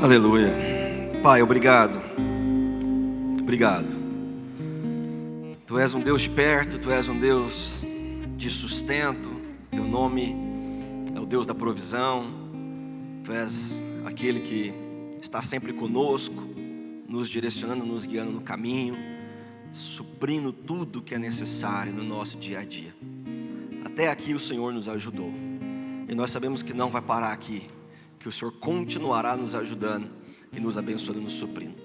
Aleluia. Pai, obrigado. Obrigado. Tu és um Deus de perto, Tu és um Deus de sustento. Teu nome é o Deus da provisão. Tu és aquele que está sempre conosco, nos direcionando, nos guiando no caminho, suprindo tudo que é necessário no nosso dia a dia. Até aqui o Senhor nos ajudou. E nós sabemos que não vai parar aqui, que o Senhor continuará nos ajudando e nos abençoando e nos suprindo.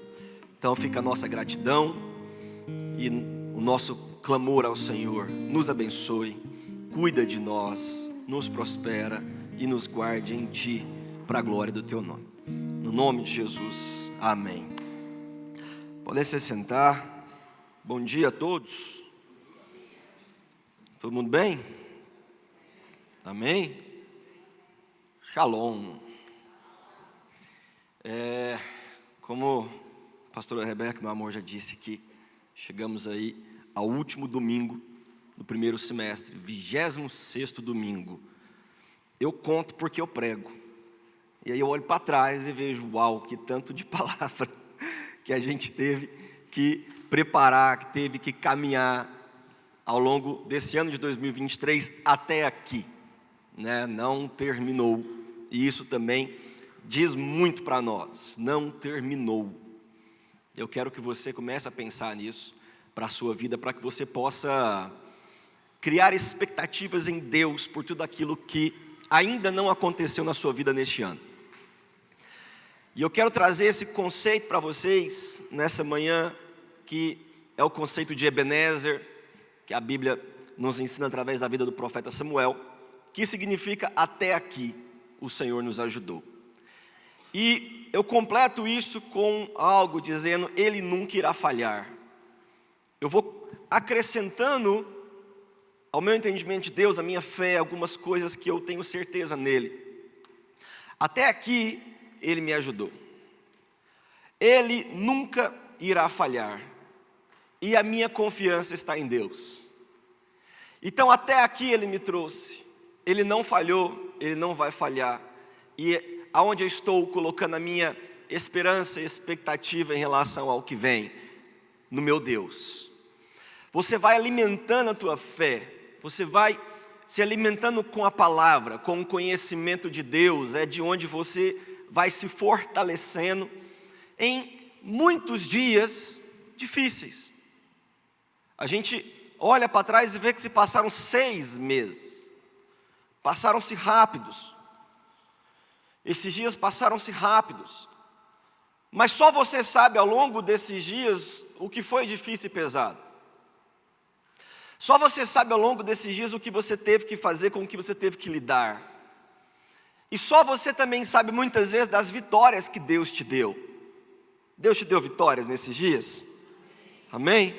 Então fica a nossa gratidão e o nosso clamor ao Senhor. Nos abençoe, cuida de nós, nos prospera e nos guarde em Ti, para a glória do Teu nome. No nome de Jesus, amém. Podem se sentar. Bom dia a todos. Todo mundo bem? Amém? Shalom. Como a pastora Rebeca, meu amor, já disse aqui, chegamos aí ao último domingo do primeiro semestre, 26º domingo. Eu conto porque eu prego. E aí eu olho para trás e vejo, uau, que tanto de palavra que a gente teve que preparar, que teve que caminhar ao longo desse ano de 2023 até aqui, né? Não terminou. E isso também diz muito para nós, não terminou. Eu quero que você comece a pensar nisso para a sua vida, para que você possa criar expectativas em Deus por tudo aquilo que ainda não aconteceu na sua vida neste ano. E eu quero trazer esse conceito para vocês nessa manhã, que é o conceito de Ebenezer, que a Bíblia nos ensina através da vida do profeta Samuel, que significa até aqui o Senhor nos ajudou. E eu completo isso com algo dizendo, Ele nunca irá falhar. Eu vou acrescentando ao meu entendimento de Deus, a minha fé, algumas coisas que eu tenho certeza nele. Até aqui, Ele me ajudou. Ele nunca irá falhar. E a minha confiança está em Deus. Então até aqui Ele me trouxe. Ele não falhou, Ele não vai falhar. E aonde eu estou colocando a minha esperança e expectativa em relação ao que vem? No meu Deus. Você vai alimentando a tua fé. Você vai se alimentando com a palavra, com o conhecimento de Deus. É de onde você vai se fortalecendo em muitos dias difíceis. A gente olha para trás e vê que se passaram 6 meses. Passaram-se rápidos. Esses dias passaram-se rápidos. Mas só você sabe ao longo desses dias o que foi difícil e pesado. Só você sabe ao longo desses dias o que você teve que fazer, com o que você teve que lidar. E só você também sabe muitas vezes das vitórias que Deus te deu. Deus te deu vitórias nesses dias? Amém?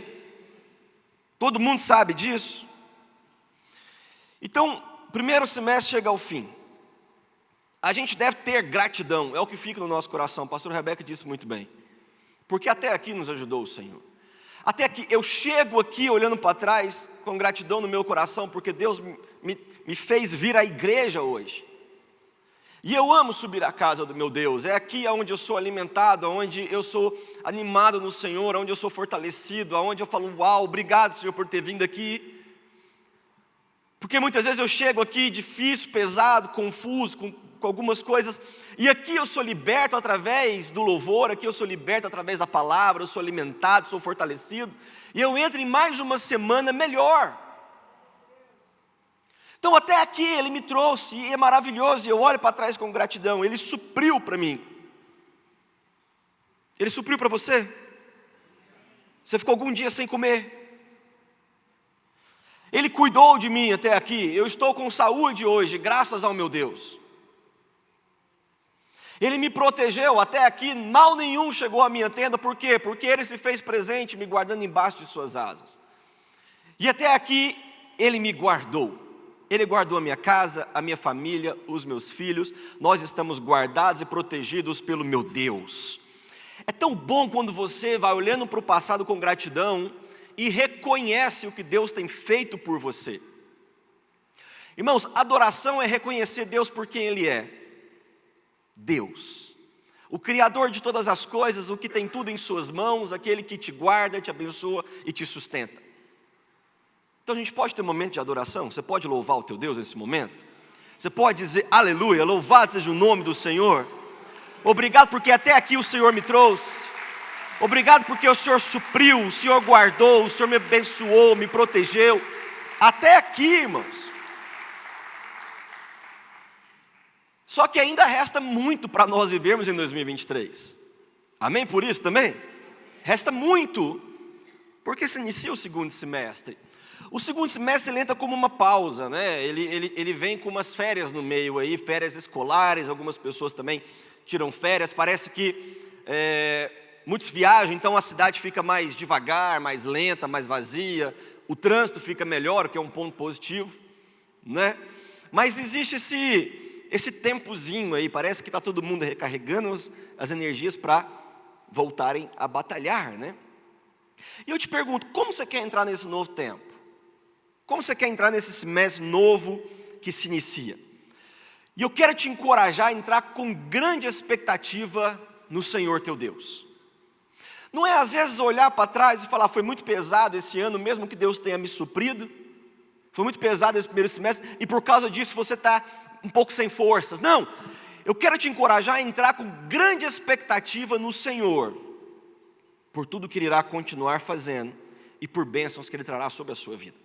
Todo mundo sabe disso? Então, o primeiro semestre chega ao fim. A gente deve ter gratidão, é o que fica no nosso coração. O pastor Rebeca disse muito bem. Porque até aqui nos ajudou o Senhor. Até aqui, eu chego aqui olhando para trás com gratidão no meu coração, porque Deus me fez vir à igreja hoje. E eu amo subir à casa do meu Deus. É aqui onde eu sou alimentado, onde eu sou animado no Senhor, onde eu sou fortalecido, onde eu falo, uau, obrigado, Senhor, por ter vindo aqui. Porque muitas vezes eu chego aqui difícil, pesado, confuso, com algumas coisas, e aqui eu sou liberto através do louvor, aqui eu sou liberto através da palavra, eu sou alimentado, sou fortalecido, e eu entro em mais uma semana melhor. Então até aqui Ele me trouxe, e é maravilhoso, e eu olho para trás com gratidão. Ele supriu para mim. Ele supriu para você? Você ficou algum dia sem comer? Ele cuidou de mim até aqui. Eu estou com saúde hoje, graças ao meu Deus. Ele me protegeu até aqui, mal nenhum chegou à minha tenda. Por quê? Porque Ele se fez presente, me guardando embaixo de suas asas. E até aqui Ele me guardou. Ele guardou a minha casa, a minha família, os meus filhos. Nós estamos guardados e protegidos pelo meu Deus. É tão bom quando você vai olhando para o passado com gratidão e reconhece o que Deus tem feito por você. Irmãos, adoração é reconhecer Deus por quem Ele é. Deus. O Criador de todas as coisas, o que tem tudo em suas mãos, aquele que te guarda, te abençoa e te sustenta. Então a gente pode ter um momento de adoração, você pode louvar o teu Deus nesse momento? Você pode dizer, aleluia, louvado seja o nome do Senhor. Obrigado porque até aqui o Senhor me trouxe. Obrigado porque o Senhor supriu, o Senhor guardou, o Senhor me abençoou, me protegeu. Até aqui, irmãos. Só que ainda resta muito para nós vivermos em 2023. Amém por isso também? Resta muito, porque se inicia o segundo semestre. O segundo semestre ele entra como uma pausa, né? Ele vem com umas férias no meio aí, férias escolares, algumas pessoas também tiram férias. Parece que muitos viajam, então a cidade fica mais devagar, mais lenta, mais vazia. O trânsito fica melhor, o que é um ponto positivo, né? Mas existe esse tempozinho aí, parece que está todo mundo recarregando as energias para voltarem a batalhar, né? E eu te pergunto, como você quer entrar nesse novo tempo? Como você quer entrar nesse semestre novo que se inicia? E eu quero te encorajar a entrar com grande expectativa no Senhor teu Deus. Não é às vezes olhar para trás e falar, foi muito pesado esse ano, mesmo que Deus tenha me suprido. Foi muito pesado esse primeiro semestre, e por causa disso você está um pouco sem forças. Não, eu quero te encorajar a entrar com grande expectativa no Senhor, por tudo que Ele irá continuar fazendo, e por bênçãos que Ele trará sobre a sua vida.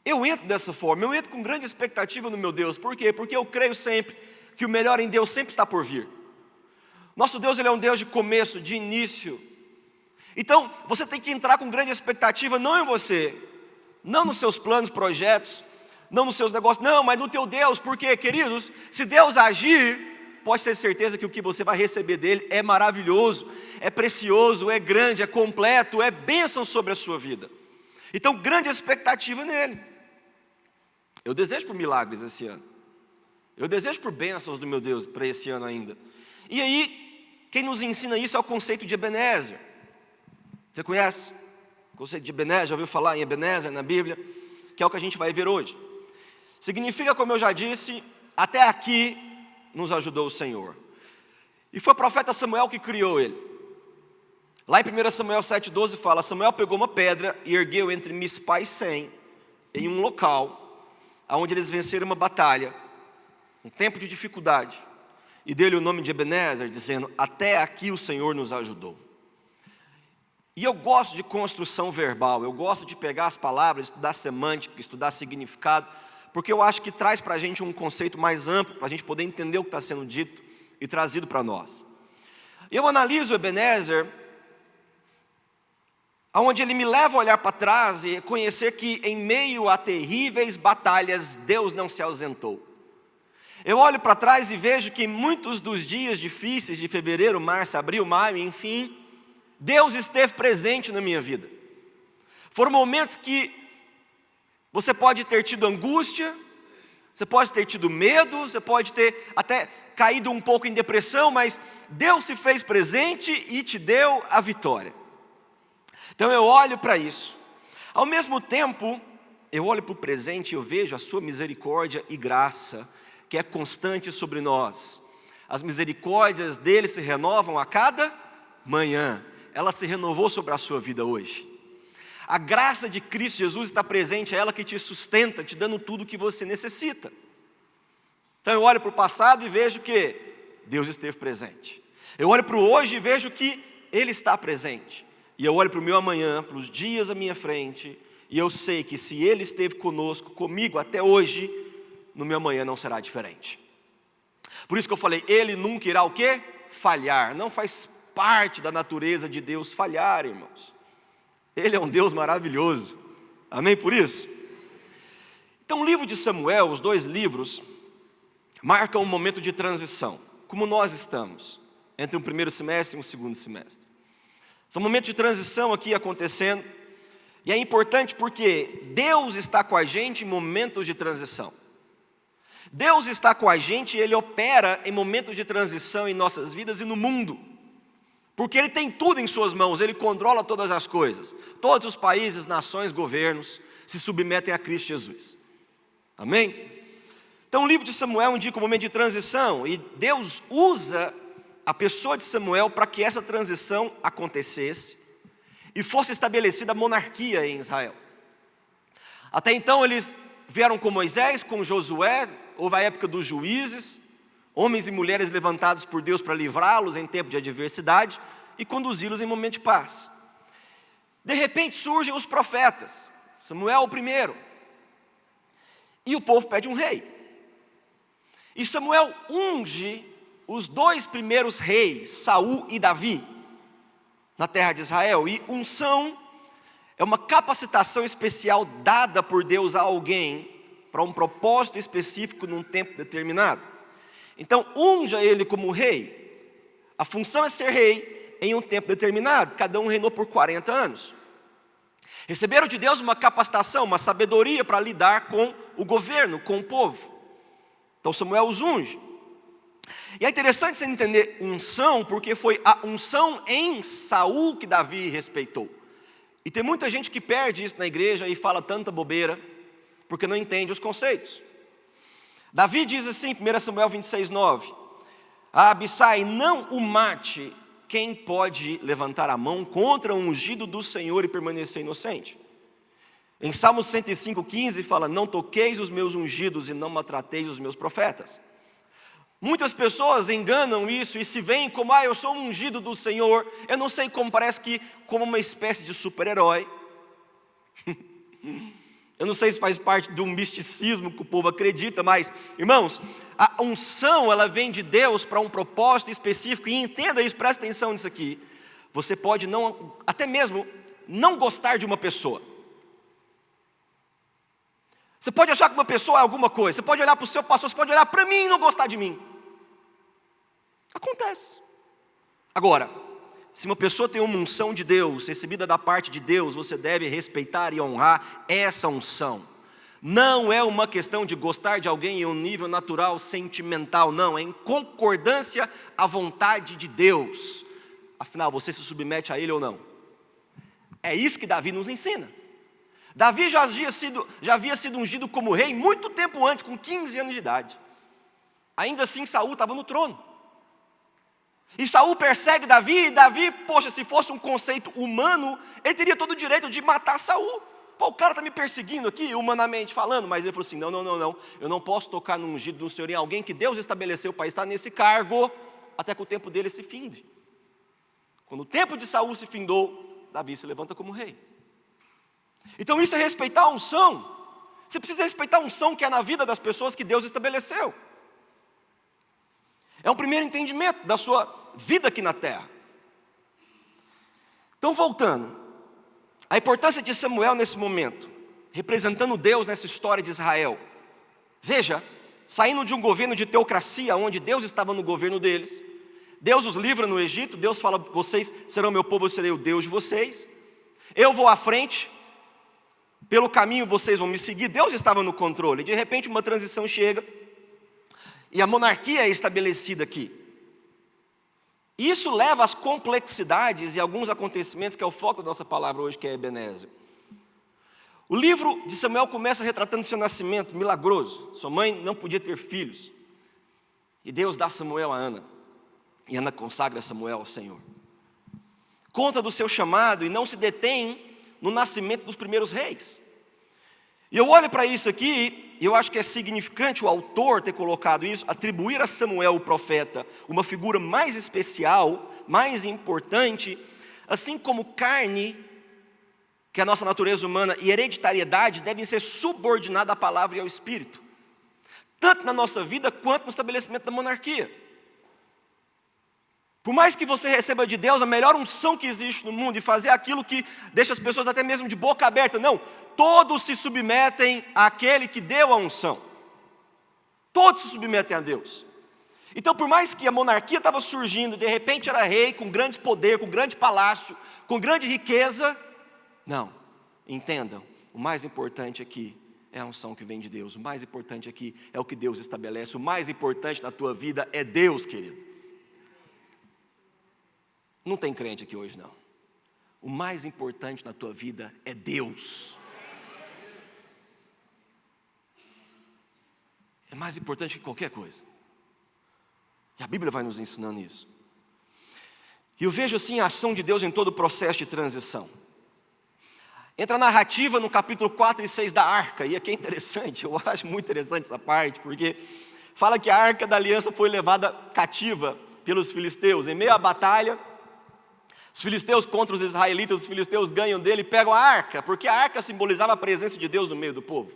Eu entro dessa forma, eu entro com grande expectativa no meu Deus. Por quê? Porque eu creio sempre que o melhor em Deus sempre está por vir. Nosso Deus, Ele é um Deus de começo, de início. Então, você tem que entrar com grande expectativa, não em você, não nos seus planos, projetos, não nos seus negócios, não, mas no teu Deus. Porque, queridos, se Deus agir, pode ter certeza que o que você vai receber dEle é maravilhoso, é precioso, é grande, é completo, é bênção sobre a sua vida. Então, grande expectativa nele. Eu desejo por milagres esse ano. Eu desejo por bênçãos do meu Deus para esse ano ainda. E aí, quem nos ensina isso é o conceito de Ebenezer. Você conhece? O conceito de Ebenezer, já ouviu falar em Ebenezer na Bíblia? Que é o que a gente vai ver hoje. Significa, como eu já disse, até aqui nos ajudou o Senhor. E foi o profeta Samuel que criou ele. Lá em 1 Samuel 7,12 fala, Samuel pegou uma pedra e ergueu entre Mispá e Sem, em um local, onde eles venceram uma batalha, um tempo de dificuldade, e deu-lhe o nome de Ebenezer, dizendo, até aqui o Senhor nos ajudou. E eu gosto de construção verbal, eu gosto de pegar as palavras, estudar semântica, estudar significado, porque eu acho que traz para a gente um conceito mais amplo, para a gente poder entender o que está sendo dito e trazido para nós. Eu analiso Ebenezer, onde ele me leva a olhar para trás e conhecer que em meio a terríveis batalhas, Deus não se ausentou. Eu olho para trás e vejo que muitos dos dias difíceis de fevereiro, março, abril, maio, enfim, Deus esteve presente na minha vida. Foram momentos que você pode ter tido angústia, você pode ter tido medo, você pode ter até caído um pouco em depressão, mas Deus se fez presente e te deu a vitória. Então eu olho para isso. Ao mesmo tempo, eu olho para o presente e eu vejo a sua misericórdia e graça, que é constante sobre nós. As misericórdias dele se renovam a cada manhã. Ela se renovou sobre a sua vida hoje. A graça de Cristo Jesus está presente, é ela que te sustenta, te dando tudo o que você necessita. Então eu olho para o passado e vejo que Deus esteve presente. Eu olho para o hoje e vejo que Ele está presente. E eu olho para o meu amanhã, para os dias à minha frente, e eu sei que se Ele esteve conosco, comigo até hoje, no meu amanhã não será diferente. Por isso que eu falei, Ele nunca irá o quê? Falhar. Não faz parte da natureza de Deus falhar, irmãos. Ele é um Deus maravilhoso. Amém por isso? Então o livro de Samuel, os dois livros, marcam um momento de transição, como nós estamos, entre um primeiro semestre e um segundo semestre. São momentos de transição aqui acontecendo, e é importante porque Deus está com a gente em momentos de transição. Deus está com a gente e Ele opera em momentos de transição em nossas vidas e no mundo. Porque Ele tem tudo em suas mãos, Ele controla todas as coisas. Todos os países, nações, governos se submetem a Cristo Jesus. Amém? Então o livro de Samuel indica um momento de transição, e Deus usa a pessoa de Samuel para que essa transição acontecesse e fosse estabelecida a monarquia em Israel. Até então eles vieram com Moisés, com Josué, houve a época dos juízes, homens e mulheres levantados por Deus para livrá-los em tempo de adversidade e conduzi-los em momento de paz. De repente surgem os profetas, Samuel o primeiro, e o povo pede um rei. E Samuel unge os 2 primeiros reis, Saul e Davi, na terra de Israel. E unção é uma capacitação especial dada por Deus a alguém para um propósito específico num tempo determinado. Então, unja ele como rei. A função é ser rei em um tempo determinado. Cada um reinou por 40 anos. Receberam de Deus uma capacitação, uma sabedoria para lidar com o governo, com o povo. Então Samuel os unge. E é interessante você entender unção, porque foi a unção em Saul que Davi respeitou. E tem muita gente que perde isso na igreja e fala tanta bobeira, porque não entende os conceitos. Davi diz assim, 1 Samuel 26:9, a Abissai, não o mate quem pode levantar a mão contra o ungido do Senhor e permanecer inocente. Em Salmo 105:15 fala, não toqueis os meus ungidos e não maltrateis os meus profetas. Muitas pessoas enganam isso e se veem como, eu sou um ungido do Senhor, eu não sei como, parece que como uma espécie de super-herói. Eu não sei se faz parte de um misticismo que o povo acredita, mas, irmãos, a unção, ela vem de Deus para um propósito específico, e entenda isso, presta atenção nisso aqui. Você pode não, até mesmo, não gostar de uma pessoa. Você pode achar que uma pessoa é alguma coisa, você pode olhar para o seu pastor, você pode olhar para mim e não gostar de mim. Acontece. Agora, se uma pessoa tem uma unção de Deus, recebida da parte de Deus, você deve respeitar e honrar essa unção. Não é uma questão de gostar de alguém em um nível natural, sentimental, não. É em concordância à vontade de Deus. Afinal, você se submete a Ele ou não? É isso que Davi nos ensina. Davi já havia sido ungido como rei muito tempo antes, com 15 anos de idade. Ainda assim, Saul estava no trono. E Saul persegue Davi, e Davi, poxa, se fosse um conceito humano, ele teria todo o direito de matar Saul. Pô, o cara está me perseguindo aqui, humanamente falando, mas ele falou assim, não, eu não posso tocar no ungido do Senhor em alguém que Deus estabeleceu para estar nesse cargo, até que o tempo dele se finde. Quando o tempo de Saul se findou, Davi se levanta como rei. Então isso é respeitar a unção. Você precisa respeitar a unção que é na vida das pessoas que Deus estabeleceu. É um primeiro entendimento da sua vida aqui na terra. Então, voltando, a importância de Samuel nesse momento, representando Deus nessa história de Israel. Veja, saindo de um governo de teocracia, onde Deus estava no governo deles, Deus os livra no Egito, Deus fala, vocês serão meu povo, eu serei o Deus de vocês, eu vou à frente, pelo caminho vocês vão me seguir. Deus estava no controle, de repente uma transição chega, e a monarquia é estabelecida aqui. Isso leva às complexidades e alguns acontecimentos, que é o foco da nossa palavra hoje, que é Ebenezer. O livro de Samuel começa retratando seu nascimento milagroso. Sua mãe não podia ter filhos. E Deus dá Samuel a Ana. E Ana consagra Samuel ao Senhor. Conta do seu chamado e não se detém no nascimento dos primeiros reis. E eu olho para isso aqui, e eu acho que é significante o autor ter colocado isso, atribuir a Samuel, o profeta, uma figura mais especial, mais importante, assim como carne, que é a nossa natureza humana, e hereditariedade devem ser subordinadas à palavra e ao Espírito, tanto na nossa vida quanto no estabelecimento da monarquia. Por mais que você receba de Deus a melhor unção que existe no mundo e fazer aquilo que deixa as pessoas até mesmo de boca aberta, não, todos se submetem àquele que deu a unção. Todos se submetem a Deus. Então, por mais que a monarquia estava surgindo, de repente era rei com grande poder, com grande palácio, com grande riqueza, não, entendam, o mais importante aqui é a unção que vem de Deus, o mais importante aqui é o que Deus estabelece, o mais importante na tua vida é Deus, querido. Não tem crente aqui hoje, não. O mais importante na tua vida é Deus. É mais importante que qualquer coisa. E a Bíblia vai nos ensinando isso. E eu vejo assim a ação de Deus em todo o processo de transição. Entra a narrativa no capítulo 4 e 6 da arca, e aqui é interessante, eu acho muito interessante essa parte, porque fala que a arca da aliança foi levada cativa pelos filisteus. Em meio à batalha, os filisteus contra os israelitas, os filisteus ganham dele e pegam a arca, porque a arca simbolizava a presença de Deus no meio do povo.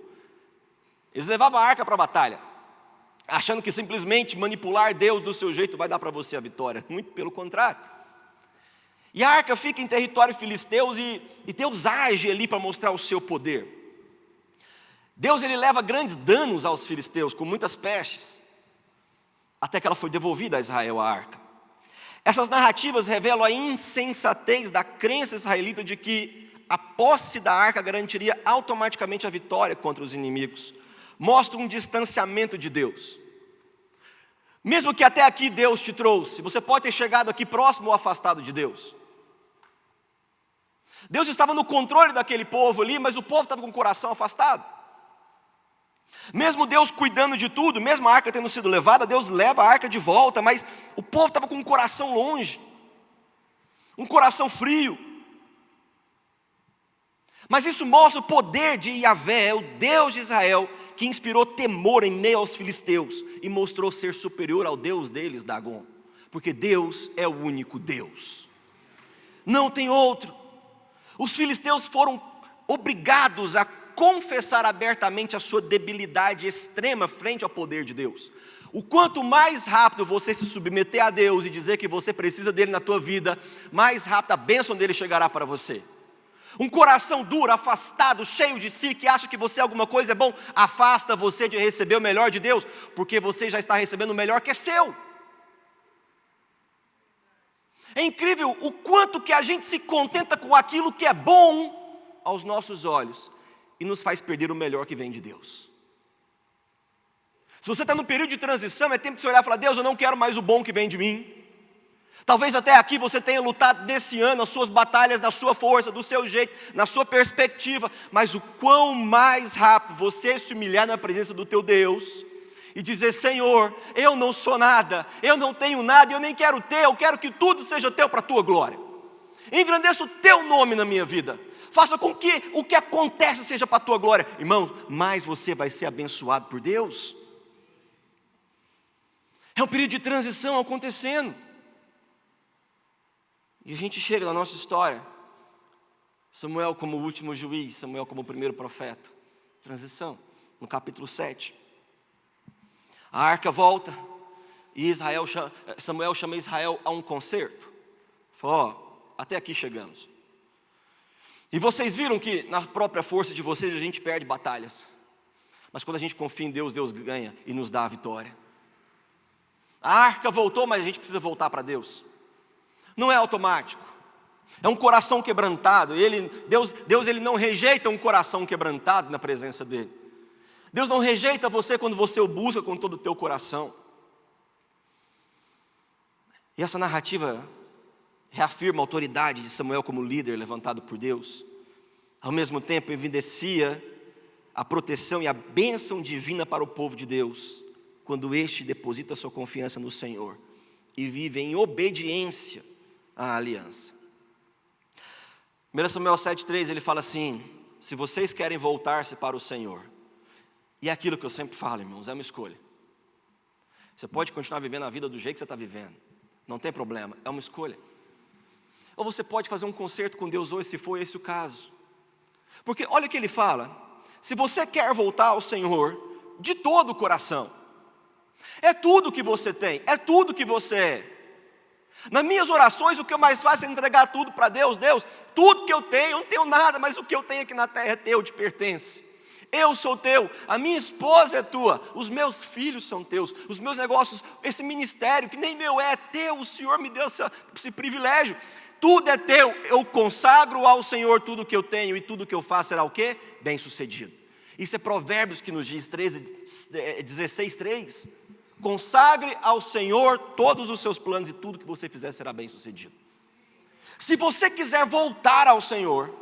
Eles levavam a arca para a batalha, achando que simplesmente manipular Deus do seu jeito vai dar para você a vitória. Muito pelo contrário. E a arca fica em território filisteus e Deus age ali para mostrar o seu poder. Deus ele leva grandes danos aos filisteus, com muitas pestes, até que ela foi devolvida a Israel, a arca. Essas narrativas revelam a insensatez da crença israelita de que a posse da arca garantiria automaticamente a vitória contra os inimigos. Mostra um distanciamento de Deus. Mesmo que até aqui Deus te trouxe, você pode ter chegado aqui próximo ou afastado de Deus. Deus estava no controle daquele povo ali, mas o povo estava com o coração afastado. Mesmo Deus cuidando de tudo, mesmo a arca tendo sido levada, Deus leva a arca de volta, mas o povo estava com o coração longe, um coração frio. Mas isso mostra o poder de Yahvé, o Deus de Israel, que inspirou temor em meio aos filisteus e mostrou ser superior ao Deus deles, Dagon, porque Deus é o único Deus, não tem outro. Os filisteus foram obrigados a confessar abertamente a sua debilidade extrema frente ao poder de Deus. O quanto mais rápido você se submeter a Deus e dizer que você precisa dele na tua vida, mais rápido a bênção dele chegará para você. Um coração duro, afastado, cheio de si, que acha que você alguma coisa é bom, afasta você de receber o melhor de Deus, porque você já está recebendo o melhor que é seu. É incrível o quanto que a gente se contenta com aquilo que é bom aos nossos olhos e nos faz perder o melhor que vem de Deus. Se você está no período de transição, é tempo de você olhar e falar: Deus, eu não quero mais o bom que vem de mim. Talvez até aqui você tenha lutado nesse ano as suas batalhas na sua força, do seu jeito, na sua perspectiva, mas o quão mais rápido você se humilhar na presença do teu Deus e dizer: Senhor, eu não sou nada, eu não tenho nada, eu nem quero ter, eu quero que tudo seja teu para a tua glória. Engrandeça o teu nome na minha vida, faça com que o que acontece seja para a tua glória. Irmãos, mais você vai ser abençoado por Deus. É um período de transição acontecendo. E a gente chega na nossa história, Samuel como o último juiz, Samuel como o primeiro profeta. Transição, no capítulo 7. A arca volta e Samuel chama Israel a um concerto. Falou: até aqui chegamos. E vocês viram que na própria força de vocês a gente perde batalhas. Mas quando a gente confia em Deus, Deus ganha e nos dá a vitória. A arca voltou, mas a gente precisa voltar para Deus. Não é automático. É um coração quebrantado. Deus ele não rejeita um coração quebrantado na presença dele. Deus não rejeita você quando você o busca com todo o teu coração. E essa narrativa reafirma a autoridade de Samuel como líder levantado por Deus. Ao mesmo tempo evidencia a proteção e a bênção divina para o povo de Deus, quando este deposita sua confiança no Senhor e vive em obediência à aliança. 1 Samuel 7,3 ele fala assim: se vocês querem voltar-se para o Senhor, e é aquilo que eu sempre falo, irmãos, é uma escolha. Você pode continuar vivendo a vida do jeito que você está vivendo, não tem problema, é uma escolha. Ou você pode fazer um concerto com Deus hoje, se for esse o caso. Porque olha o que ele fala: se você quer voltar ao Senhor de todo o coração, é tudo que você tem, é tudo que você é. Nas minhas orações, o que eu mais faço é entregar tudo para Deus. Deus, tudo que eu não tenho nada, mas o que eu tenho aqui na terra é teu, te pertence. Eu sou teu, a minha esposa é tua, os meus filhos são teus, os meus negócios, esse ministério que nem meu é teu, o Senhor me deu esse privilégio. Tudo é teu, eu consagro ao Senhor tudo que eu tenho e tudo que eu faço será o quê? Bem sucedido. Isso é Provérbios que nos diz, 16:3. Consagre ao Senhor todos os seus planos e tudo que você fizer será bem sucedido. Se você quiser voltar ao Senhor,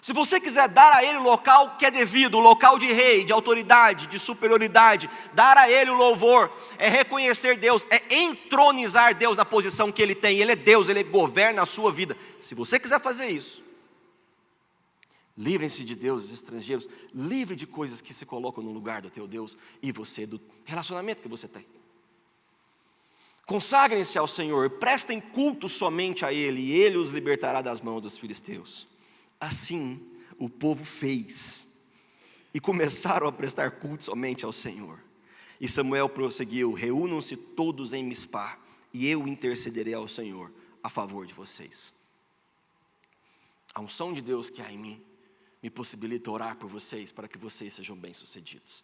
Se você quiser dar a Ele o local que é devido, o local de rei, de autoridade, de superioridade, dar a Ele o louvor, é reconhecer Deus, é entronizar Deus na posição que Ele tem. Ele é Deus, Ele governa a sua vida. Se você quiser fazer isso, livrem-se de deuses estrangeiros, livre de coisas que se colocam no lugar do teu Deus e você, do relacionamento que você tem. Consagrem-se ao Senhor, prestem culto somente a Ele, e Ele os libertará das mãos dos filisteus. Assim o povo fez, e começaram a prestar culto somente ao Senhor. E Samuel prosseguiu: reúnam-se todos em Mispá, e eu intercederei ao Senhor a favor de vocês. A unção de Deus que há em mim me possibilita orar por vocês, para que vocês sejam bem-sucedidos.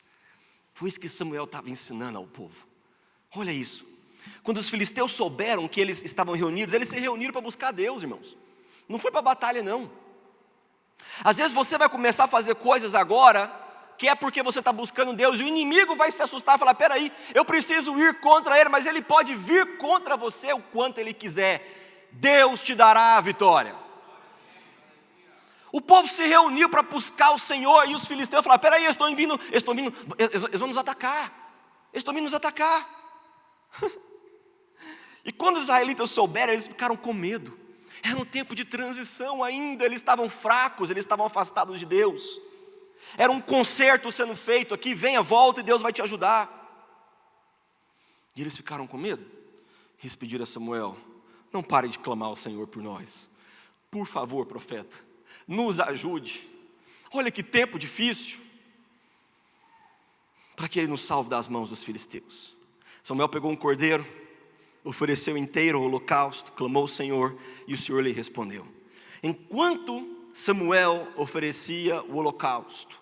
Foi isso que Samuel estava ensinando ao povo. Olha isso. Quando os filisteus souberam que eles estavam reunidos, eles se reuniram para buscar Deus, irmãos. Não foi para a batalha, não. Às vezes você vai começar a fazer coisas agora, que é porque você está buscando Deus, e o inimigo vai se assustar e falar: peraí, eu preciso ir contra ele, mas ele pode vir contra você o quanto ele quiser. Deus te dará a vitória. O povo se reuniu para buscar o Senhor, e os filisteus falaram: peraí, eles vão nos atacar. Eles estão vindo nos atacar. E quando os israelitas souberam, eles ficaram com medo. Era um tempo de transição ainda, eles estavam fracos, eles estavam afastados de Deus. Era um concerto sendo feito aqui: venha, volta e Deus vai te ajudar. E eles ficaram com medo. Eles pediram a Samuel: não pare de clamar ao Senhor por nós. Por favor, profeta, nos ajude. Olha que tempo difícil, para que Ele nos salve das mãos dos filisteus. Samuel pegou um cordeiro, ofereceu inteiro o holocausto, clamou ao Senhor, e o Senhor lhe respondeu. Enquanto Samuel oferecia o holocausto,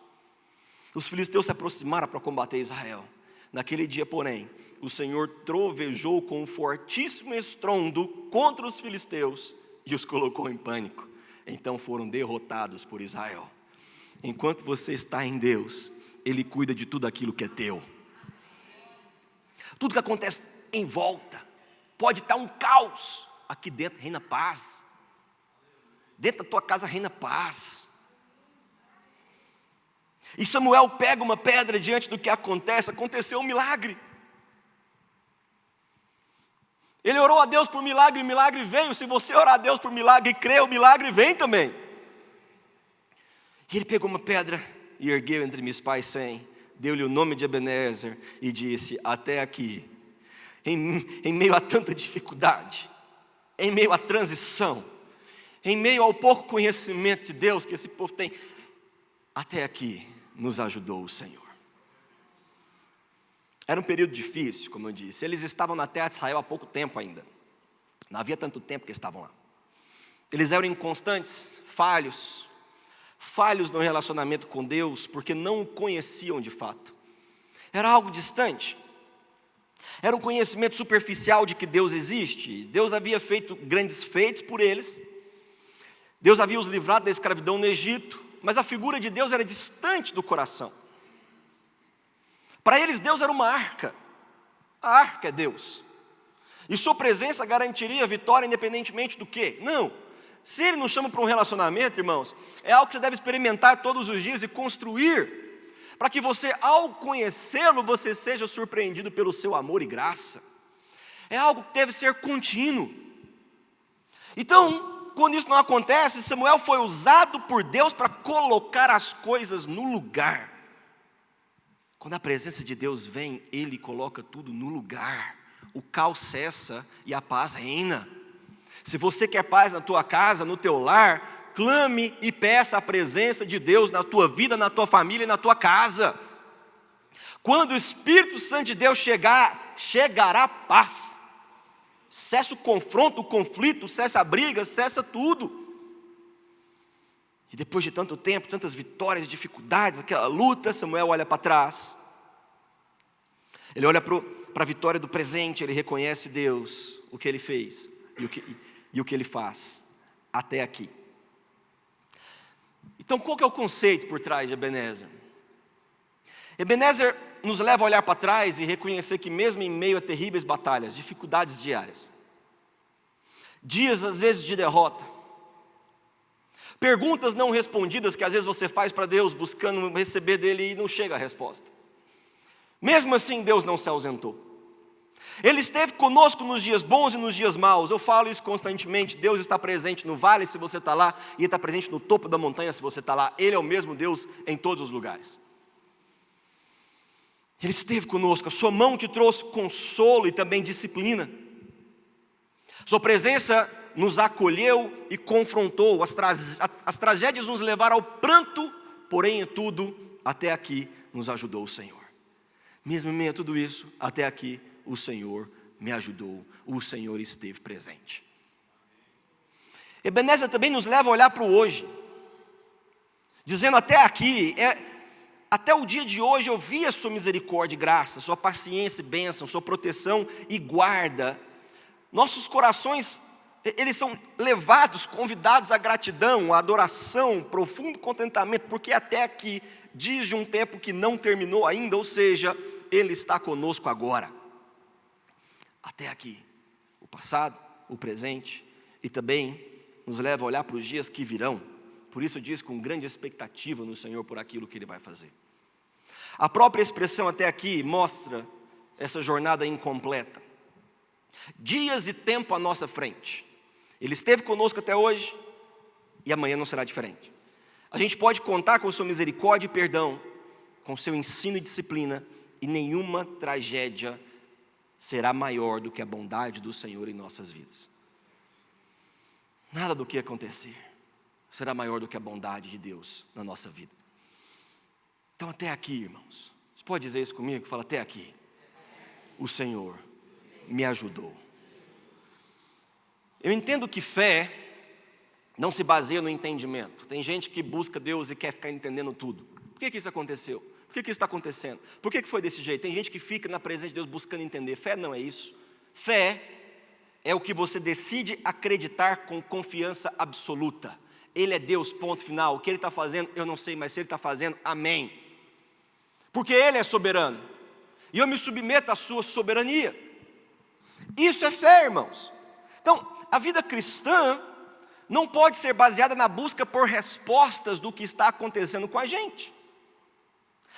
os filisteus se aproximaram para combater Israel. Naquele dia, porém, o Senhor trovejou com um fortíssimo estrondo contra os filisteus e os colocou em pânico. Então foram derrotados por Israel. Enquanto você está em Deus, Ele cuida de tudo aquilo que é teu. Tudo que acontece em volta pode estar um caos, aqui dentro reina paz. Dentro da tua casa reina paz. E Samuel pega uma pedra diante do que acontece. Aconteceu um milagre. Ele orou a Deus por milagre, e o milagre veio. Se você orar a Deus por milagre e crer, o milagre vem também. E ele pegou uma pedra e ergueu entre Mispá e Sem, deu-lhe o nome de Ebenezer e disse: até aqui. Em meio a tanta dificuldade, em meio à transição, em meio ao pouco conhecimento de Deus que esse povo tem, até aqui nos ajudou o Senhor. Era um período difícil, como eu disse. Eles estavam na terra de Israel há pouco tempo ainda. Não havia tanto tempo que estavam lá. Eles eram inconstantes, falhos no relacionamento com Deus, porque não o conheciam de fato. Era algo distante. Era um conhecimento superficial de que Deus existe. Deus havia feito grandes feitos por eles. Deus havia os livrado da escravidão no Egito, mas a figura de Deus era distante do coração. Para eles Deus era uma arca. A arca é Deus. E sua presença garantiria a vitória independentemente do quê? Não. Se Ele nos chama para um relacionamento, irmãos, é algo que você deve experimentar todos os dias e construir, para que você, ao conhecê-lo, você seja surpreendido pelo seu amor e graça. É algo que deve ser contínuo. Então, quando isso não acontece, Samuel foi usado por Deus para colocar as coisas no lugar. Quando a presença de Deus vem, Ele coloca tudo no lugar. O caos cessa e a paz reina. Se você quer paz na tua casa, no teu lar, clame e peça a presença de Deus na tua vida, na tua família e na tua casa. Quando o Espírito Santo de Deus chegar, chegará paz. Cessa o confronto, o conflito, cessa a briga, cessa tudo. E depois de tanto tempo, tantas vitórias, dificuldades, aquela luta, Samuel olha para trás. Ele olha para a vitória do presente, ele reconhece Deus, o que Ele fez e o que Ele faz até aqui. Então, qual que é o conceito por trás de Ebenezer? Ebenezer nos leva a olhar para trás e reconhecer que mesmo em meio a terríveis batalhas, dificuldades diárias, dias às vezes de derrota, Perguntas não respondidas que às vezes você faz para Deus, buscando receber dele e não chega a resposta. Mesmo assim, Deus não se ausentou. Ele esteve conosco nos dias bons e nos dias maus. Eu falo isso constantemente. Deus está presente no vale se você está lá, e Ele está presente no topo da montanha se você está lá. Ele é o mesmo Deus em todos os lugares. Ele esteve conosco. A sua mão te trouxe consolo e também disciplina. Sua presença nos acolheu e confrontou. As tragédias nos levaram ao pranto, porém em tudo, até aqui nos ajudou o Senhor. Mesmo em meio a tudo isso, até aqui o Senhor me ajudou, o Senhor esteve presente. Ebenezer também nos leva a olhar para o hoje, dizendo até aqui, até o dia de hoje eu vi a sua misericórdia e graça, sua paciência e bênção, sua proteção e guarda. Nossos corações, eles são levados, convidados à gratidão, à adoração, profundo contentamento, porque até aqui diz de um tempo que não terminou ainda, ou seja, Ele está conosco agora. Até aqui, o passado, o presente, e também nos leva a olhar para os dias que virão. Por isso diz com grande expectativa no Senhor por aquilo que Ele vai fazer. A própria expressão até aqui mostra essa jornada incompleta. Dias e tempo à nossa frente. Ele esteve conosco até hoje e amanhã não será diferente. A gente pode contar com sua misericórdia e perdão, com seu ensino e disciplina, e nenhuma tragédia será maior do que a bondade do Senhor em nossas vidas. Nada do que acontecer será maior do que a bondade de Deus na nossa vida. Então até aqui, irmãos, você pode dizer isso comigo? Fala, até aqui o Senhor me ajudou. Eu entendo que fé não se baseia no entendimento. Tem gente que busca Deus e quer ficar entendendo tudo. Por que isso aconteceu? Por que isso está acontecendo? Por que foi desse jeito? Tem gente que fica na presença de Deus buscando entender. Fé não é isso. Fé é o que você decide acreditar com confiança absoluta. Ele é Deus, ponto final. O que Ele está fazendo, eu não sei, mas se Ele está fazendo, amém. Porque Ele é soberano. E eu me submeto à sua soberania. Isso é fé, irmãos. Então, a vida cristã não pode ser baseada na busca por respostas do que está acontecendo com a gente.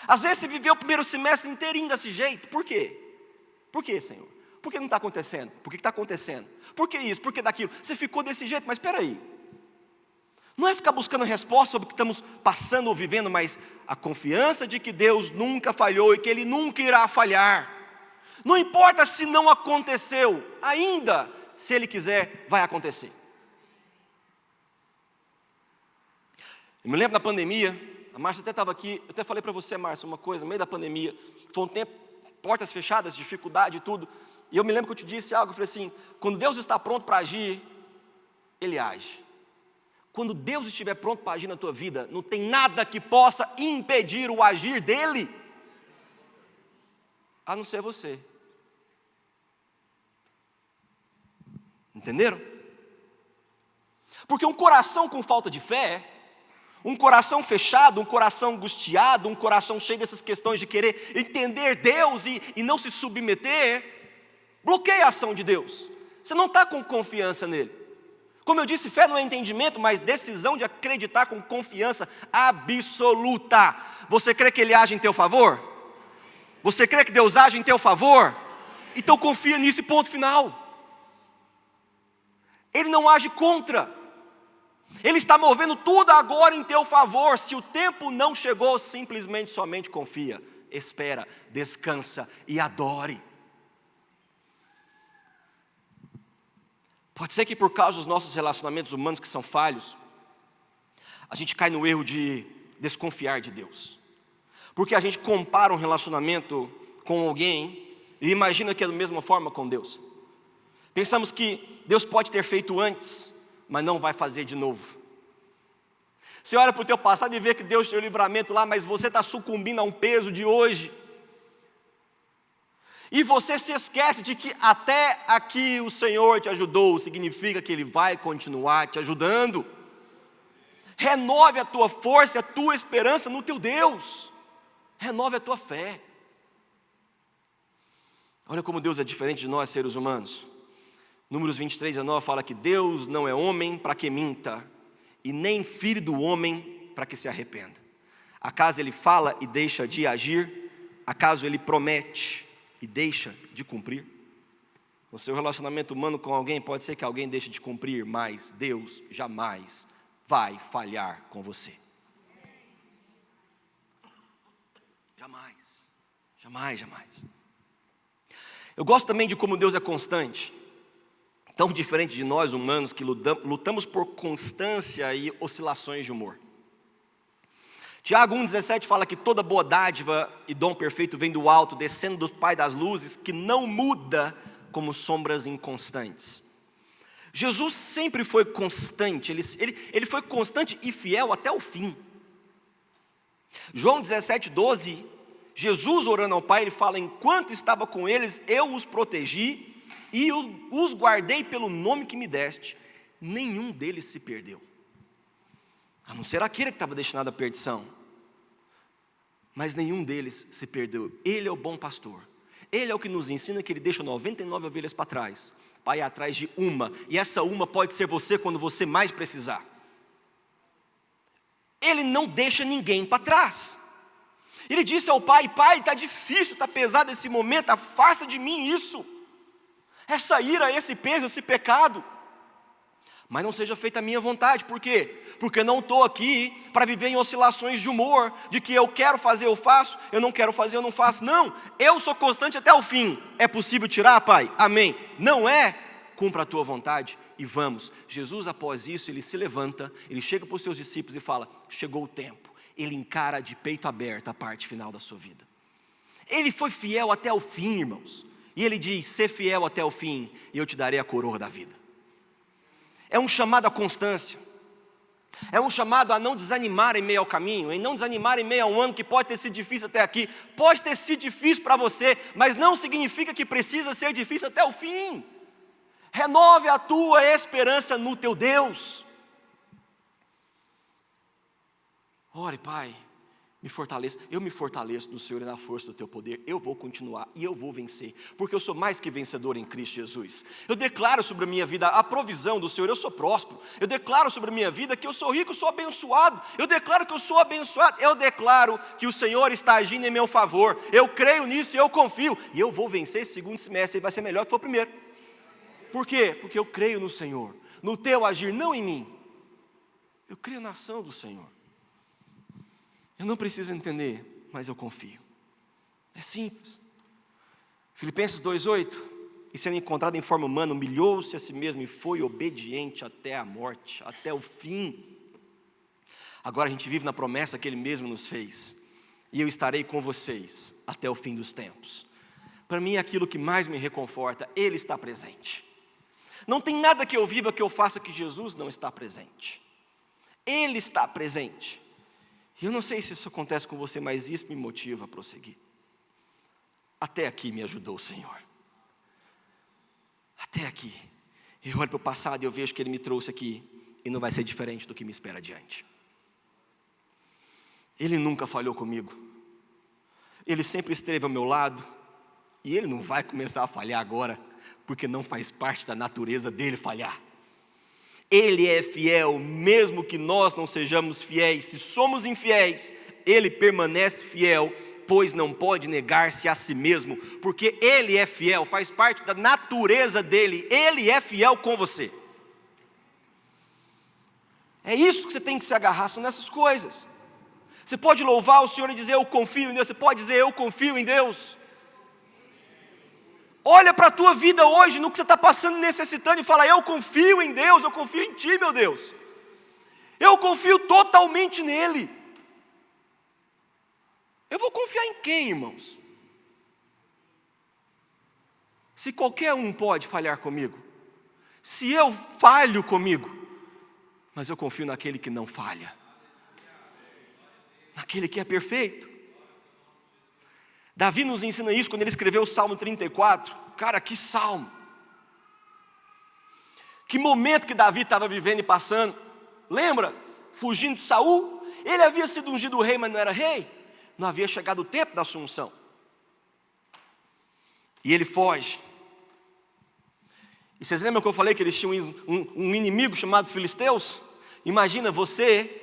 Às vezes você viveu o primeiro semestre inteirinho desse jeito. Por quê? Por quê, Senhor? Por que não está acontecendo? Por que está acontecendo? Por que isso? Por que daquilo? Você ficou desse jeito, mas espera aí. Não é ficar buscando resposta sobre o que estamos passando ou vivendo, mas a confiança de que Deus nunca falhou e que Ele nunca irá falhar. Não importa se não aconteceu, ainda, se Ele quiser, vai acontecer. Eu me lembro da pandemia. A Márcia até estava aqui, eu até falei para você, Márcia, uma coisa, no meio da pandemia, foi um tempo, portas fechadas, dificuldade e tudo, e eu me lembro que eu te disse algo, eu falei assim, quando Deus está pronto para agir, Ele age. Quando Deus estiver pronto para agir na tua vida, não tem nada que possa impedir o agir dEle, a não ser você. Entenderam? Porque um coração com falta de fé, um coração fechado, um coração angustiado, um coração cheio dessas questões de querer entender Deus e não se submeter, bloqueia a ação de Deus. Você não está com confiança nele. Como eu disse, fé não é entendimento, mas decisão de acreditar com confiança absoluta. Você crê que Ele age em teu favor? Você crê que Deus age em teu favor? Então confia nisso e ponto final. Ele não age contra. Ele está movendo tudo agora em teu favor. Se o tempo não chegou, simplesmente somente confia, espera, descansa e adore. Pode ser que por causa dos nossos relacionamentos humanos que são falhos, a gente cai no erro de desconfiar de Deus. Porque a gente compara um relacionamento com alguém e imagina que é da mesma forma com Deus. Pensamos que Deus pode ter feito antes, mas não vai fazer de novo. Você olha para o teu passado e vê que Deus tem o livramento lá, mas você está sucumbindo a um peso de hoje. E você se esquece de que até aqui o Senhor te ajudou, significa que Ele vai continuar te ajudando. Renove a tua força, a tua esperança no teu Deus. Renove a tua fé. Olha como Deus é diferente de nós, seres humanos. Números 23:19 fala que Deus não é homem para que minta, e nem filho do homem para que se arrependa. Acaso ele fala e deixa de agir? Acaso ele promete e deixa de cumprir? No seu relacionamento humano com alguém, pode ser que alguém deixe de cumprir, mas Deus jamais vai falhar com você. Jamais, jamais, jamais. Eu gosto também de como Deus é constante. Tão diferente de nós humanos que lutamos por constância e oscilações de humor. Tiago 1,17 fala que toda boa dádiva e dom perfeito vem do alto, descendo do Pai das luzes, que não muda como sombras inconstantes. Jesus sempre foi constante, ele foi constante e fiel até o fim. João 17,12, Jesus orando ao Pai, ele fala: enquanto estava com eles, eu os protegi e os guardei pelo nome que me deste, nenhum deles se perdeu, a não ser aquele que estava destinado à perdição, mas nenhum deles se perdeu. Ele é o bom pastor, ele é o que nos ensina que ele deixa 99 ovelhas para trás, para ir atrás de uma, e essa uma pode ser você quando você mais precisar. Ele não deixa ninguém para trás. Ele disse ao Pai: Pai, está difícil, está pesado esse momento, afasta de mim isso, essa ira, esse peso, esse pecado, mas não seja feita a minha vontade. Por quê? Porque não estou aqui para viver em oscilações de humor, de que eu quero fazer, eu faço, eu não quero fazer, eu não faço. Não, eu sou constante até o fim. É possível tirar, Pai? Amém. Não é? Cumpra a tua vontade e vamos. Jesus, após isso, ele se levanta, ele chega para os seus discípulos e fala: chegou o tempo. Ele encara de peito aberto a parte final da sua vida. Ele foi fiel até o fim, irmãos. E ele diz: ser fiel até o fim, e eu te darei a coroa da vida. É um chamado à constância. É um chamado a não desanimar em meio ao caminho, em não desanimar em meio a um ano que pode ter sido difícil até aqui. Pode ter sido difícil para você, mas não significa que precisa ser difícil até o fim. Renove a tua esperança no teu Deus. Ore: Pai, me fortaleça. Eu me fortaleço no Senhor e na força do teu poder. Eu vou continuar e eu vou vencer, porque eu sou mais que vencedor em Cristo Jesus. Eu declaro sobre a minha vida a provisão do Senhor. Eu sou próspero. Eu declaro sobre a minha vida que eu sou rico, eu sou abençoado. Eu declaro que eu sou abençoado. Eu declaro que o Senhor está agindo em meu favor. Eu creio nisso e eu confio. E eu vou vencer esse segundo semestre. Ele vai ser melhor que foi o primeiro. Por quê? Porque eu creio no Senhor, no teu agir, não em mim. Eu creio na ação do Senhor. Eu não preciso entender, mas eu confio. É simples. Filipenses 2,8: e sendo encontrado em forma humana, humilhou-se a si mesmo e foi obediente até a morte, até o fim. Agora a gente vive na promessa que Ele mesmo nos fez: e eu estarei com vocês até o fim dos tempos. Para mim é aquilo que mais me reconforta. Ele está presente. Não tem nada que eu viva, que eu faça, que Jesus não está presente. Ele está presente. Eu não sei se isso acontece com você, mas isso me motiva a prosseguir. Até aqui me ajudou o Senhor. Até aqui. Eu olho para o passado e eu vejo que Ele me trouxe aqui, e não vai ser diferente do que me espera adiante. Ele nunca falhou comigo. Ele sempre esteve ao meu lado, e Ele não vai começar a falhar agora, porque não faz parte da natureza dEle falhar. Ele é fiel, mesmo que nós não sejamos fiéis. Se somos infiéis, Ele permanece fiel, pois não pode negar-se a si mesmo, porque Ele é fiel, faz parte da natureza dEle. Ele é fiel com você. É isso que você tem que se agarrar, são nessas coisas. Você pode louvar o Senhor e dizer: eu confio em Deus. Você pode dizer: eu confio em Deus. Olha para a tua vida hoje, no que você está passando, necessitando, e fala: eu confio em Deus, eu confio em Ti, meu Deus. Eu confio totalmente nele. Eu vou confiar em quem, irmãos? Se qualquer um pode falhar comigo, se eu falho comigo, mas eu confio naquele que não falha, naquele que é perfeito. Davi nos ensina isso quando ele escreveu o Salmo 34. Cara, que salmo! Que momento que Davi estava vivendo e passando. Lembra? Fugindo de Saul. Ele havia sido ungido rei, mas não era rei. Não havia chegado o tempo da assunção. E ele foge. E vocês lembram que eu falei que eles tinham um inimigo chamado Filisteus? Imagina você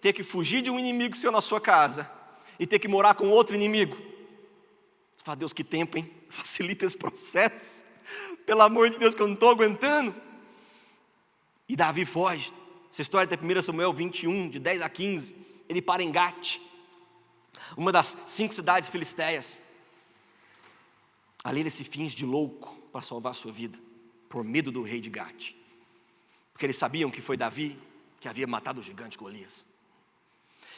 ter que fugir de um inimigo seu na sua casa e ter que morar com outro inimigo. Você fala, Deus, que tempo, hein? Facilita esse processo. Pelo amor de Deus, que eu não estou aguentando. E Davi foge. Essa história tem 1 Samuel 21, de 10 a 15. Ele para em Gate, uma das 5 cidades filisteias. Ali ele se finge de louco para salvar a sua vida, por medo do rei de Gate. Porque eles sabiam que foi Davi que havia matado o gigante Golias.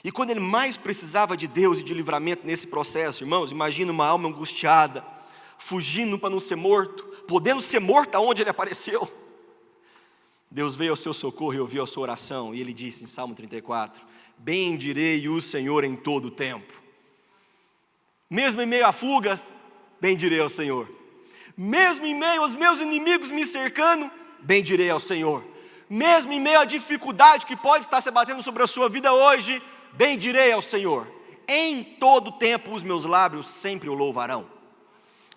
E quando ele mais precisava de Deus e de livramento nesse processo, irmãos, imagina uma alma angustiada, fugindo para não ser morto, podendo ser morto aonde ele apareceu. Deus veio ao seu socorro e ouviu a sua oração, e ele disse em Salmo 34, bendirei o Senhor em todo o tempo. Mesmo em meio a fugas, bendirei ao Senhor. Mesmo em meio aos meus inimigos me cercando, bendirei ao Senhor. Mesmo em meio à dificuldade que pode estar se abatendo sobre a sua vida hoje, bendirei ao Senhor. Em todo tempo os meus lábios sempre o louvarão.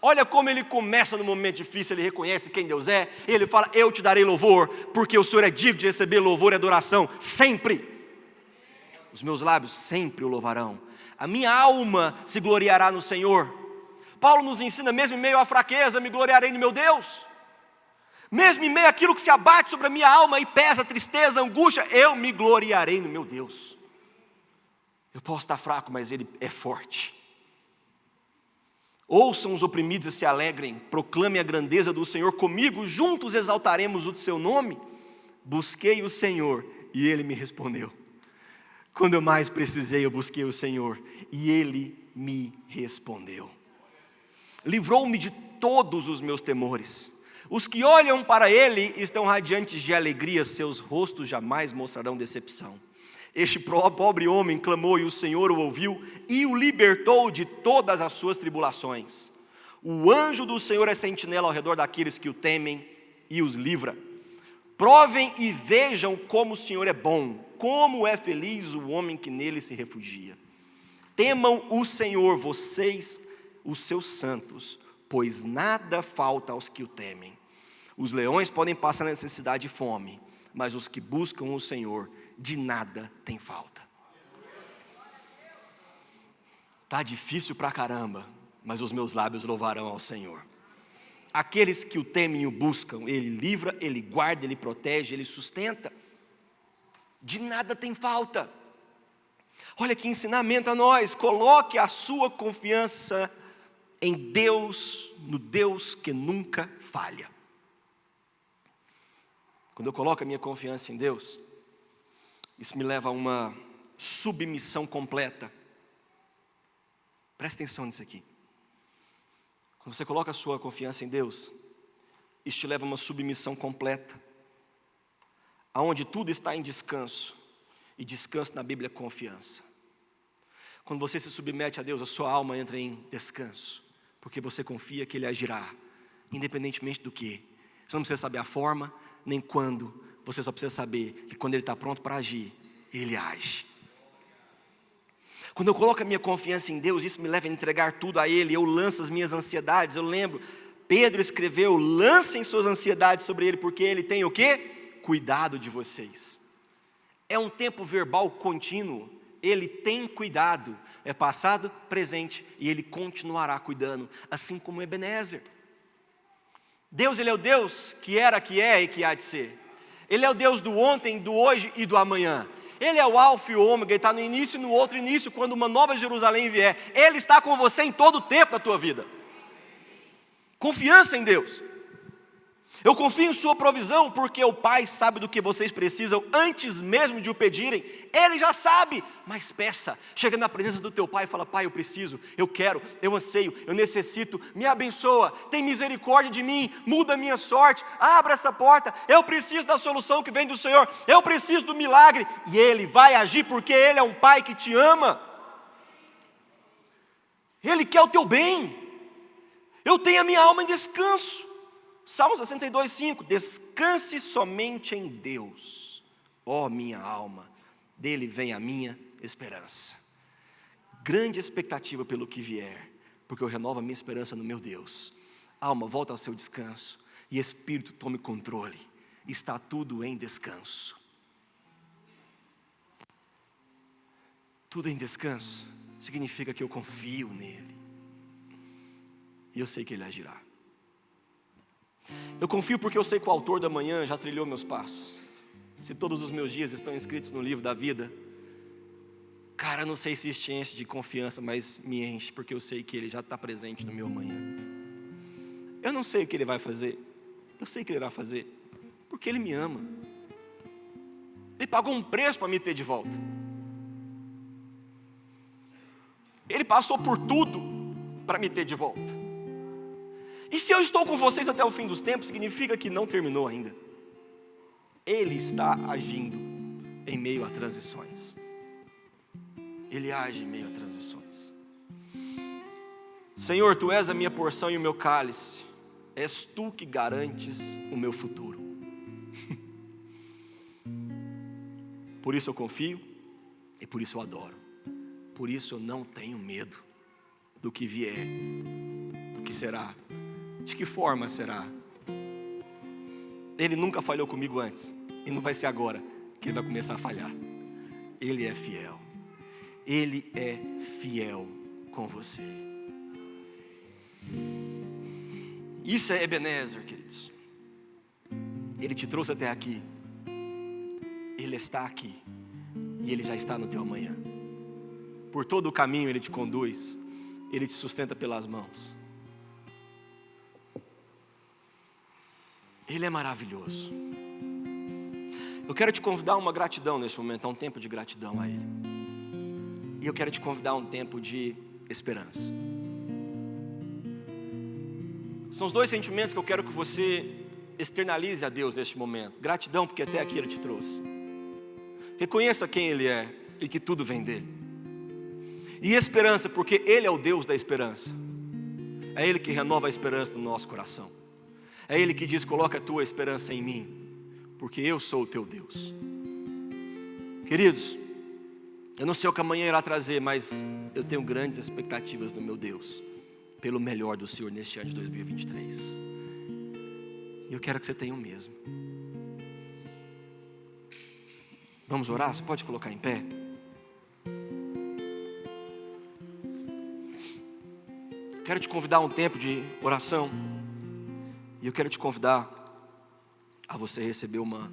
Olha como ele começa no momento difícil, ele reconhece quem Deus é, e ele fala, eu te darei louvor, porque o Senhor é digno de receber louvor e adoração, sempre. Os meus lábios sempre o louvarão. A minha alma se gloriará no Senhor. Paulo nos ensina, mesmo em meio à fraqueza, me gloriarei no meu Deus. Mesmo em meio àquilo que se abate sobre a minha alma e pesa, tristeza, angústia, eu me gloriarei no meu Deus. Eu posso estar fraco, mas Ele é forte. Ouçam os oprimidos e se alegrem, proclamem a grandeza do Senhor comigo, juntos exaltaremos o seu nome. Busquei o Senhor e Ele me respondeu. Quando eu mais precisei, eu busquei o Senhor e Ele me respondeu. Livrou-me de todos os meus temores. Os que olham para Ele estão radiantes de alegria, seus rostos jamais mostrarão decepção. Este pobre homem clamou e o Senhor o ouviu e o libertou de todas as suas tribulações. O anjo do Senhor é sentinela ao redor daqueles que o temem e os livra. Provem e vejam como o Senhor é bom, como é feliz o homem que nele se refugia. Temam o Senhor, vocês, os seus santos, pois nada falta aos que o temem. Os leões podem passar necessidade e fome, mas os que buscam o Senhor, de nada tem falta. Está difícil pra caramba, mas os meus lábios louvarão ao Senhor. Aqueles que o temem e o buscam, Ele livra, Ele guarda, Ele protege, Ele sustenta. De nada tem falta. Olha que ensinamento a nós, coloque a sua confiança em Deus, no Deus que nunca falha. Quando eu coloco a minha confiança em Deus, isso me leva a uma submissão completa. Presta atenção nisso aqui. Quando você coloca a sua confiança em Deus, isso te leva a uma submissão completa, aonde tudo está em descanso, e descanso na Bíblia é confiança. Quando você se submete a Deus, a sua alma entra em descanso, porque você confia que Ele agirá, independentemente do que. Você não precisa saber a forma, nem quando. Você só precisa saber que quando Ele está pronto para agir, Ele age. Quando eu coloco a minha confiança em Deus, isso me leva a entregar tudo a Ele. Eu lanço as minhas ansiedades. Eu lembro, Pedro escreveu, lancem suas ansiedades sobre Ele, porque Ele tem o quê? Cuidado de vocês. É um tempo verbal contínuo. Ele tem cuidado. É passado, presente, e Ele continuará cuidando, assim como Ebenezer. Deus, Ele é o Deus que era, que é e que há de ser. Ele é o Deus do ontem, do hoje e do amanhã. Ele é o alfa e o ômega, Ele está no início e no outro início, quando uma nova Jerusalém vier. Ele está com você em todo o tempo da tua vida. Confiança em Deus. Eu confio em sua provisão, porque o Pai sabe do que vocês precisam, antes mesmo de o pedirem. Ele já sabe, mas peça. Chega na presença do teu Pai e fala, Pai, eu preciso, eu quero, eu anseio, eu necessito, me abençoa, tem misericórdia de mim, muda a minha sorte, abra essa porta, eu preciso da solução que vem do Senhor, eu preciso do milagre, e Ele vai agir, porque Ele é um Pai que te ama. Ele quer o teu bem. Eu tenho a minha alma em descanso. Salmo 62, 5, descanse somente em Deus, ó minha alma, dele vem a minha esperança. Grande expectativa pelo que vier, porque eu renovo a minha esperança no meu Deus. Alma, volta ao seu descanso, e Espírito, tome controle, está tudo em descanso. tudo em descanso, significa que eu confio nele. E eu sei que ele agirá. Eu confio porque eu sei que o autor da manhã já trilhou meus passos. Se todos os meus dias estão escritos no livro da vida, cara, eu não sei se isso te enche de confiança, mas me enche, porque eu sei que ele já está presente no meu amanhã. Eu não sei o que ele vai fazer, eu sei que ele irá fazer, porque ele me ama. Ele pagou um preço para me ter de volta. Ele passou por tudo para me ter de volta. E se eu estou com vocês até o fim dos tempos, significa que não terminou ainda. Ele está agindo em meio a transições. Ele age em meio a transições. Senhor, Tu és a minha porção e o meu cálice. És Tu que garantes o meu futuro. Por isso eu confio e por isso eu adoro. Por isso eu não tenho medo do que vier, do que será, de que forma será. Ele nunca falhou comigo antes e não vai ser agora que ele vai começar a falhar. Ele é fiel. Ele é fiel com você. Isso é Ebenezer, queridos. Ele te trouxe até aqui. Ele está aqui. E Ele já está no teu amanhã. Por todo o caminho Ele te conduz. Ele te sustenta pelas mãos. Ele é maravilhoso. Eu quero te convidar a uma gratidão nesse momento, a um tempo de gratidão a Ele. E eu quero te convidar a um tempo de esperança. São os dois sentimentos que eu quero que você externalize a Deus neste momento. Gratidão porque até aqui Ele te trouxe. Reconheça quem Ele é e que tudo vem dEle. E esperança porque Ele é o Deus da esperança. É Ele que renova a esperança no nosso coração. É Ele que diz, coloca a tua esperança em mim, porque eu sou o teu Deus. Queridos, eu não sei o que amanhã irá trazer, mas eu tenho grandes expectativas no meu Deus, pelo melhor do Senhor neste ano de 2023. E eu quero que você tenha o mesmo. Vamos orar? Você pode colocar em pé? Quero te convidar a um tempo de oração. E eu quero te convidar a você receber uma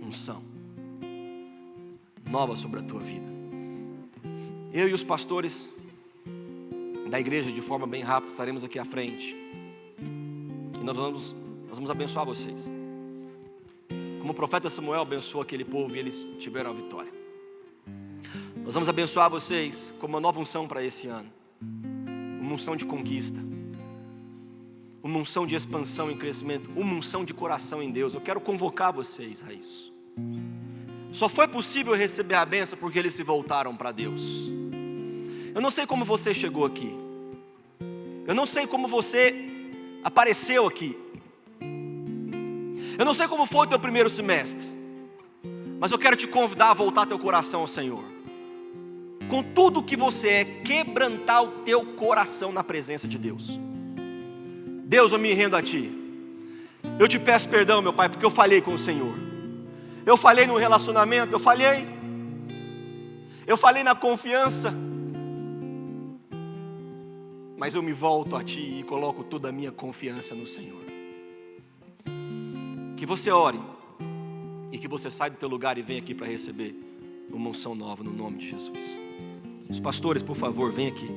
unção nova sobre a tua vida. Eu e os pastores da igreja, de forma bem rápida, estaremos aqui à frente. E nós vamos abençoar vocês. Como o profeta Samuel abençoou aquele povo e eles tiveram a vitória. Nós vamos abençoar vocês com uma nova unção para esse ano. Uma unção de conquista. Uma unção de expansão e crescimento. Uma unção de coração em Deus. Eu quero convocar vocês a isso. Só foi possível receber a bênção porque eles se voltaram para Deus. Eu não sei como você chegou aqui. Eu não sei como você apareceu aqui. Eu não sei como foi o teu primeiro semestre. Mas eu quero te convidar a voltar teu coração ao Senhor. Com tudo que você é, quebrantar o teu coração na presença de Deus. Deus, eu me rendo a Ti. Eu te peço perdão, meu Pai, porque eu falhei com o Senhor. Eu falhei no relacionamento, eu falhei na confiança. Mas eu me volto a Ti e coloco toda a minha confiança no Senhor. Que você ore e que você saia do teu lugar e venha aqui para receber uma unção nova no nome de Jesus. Os pastores, por favor, venham aqui.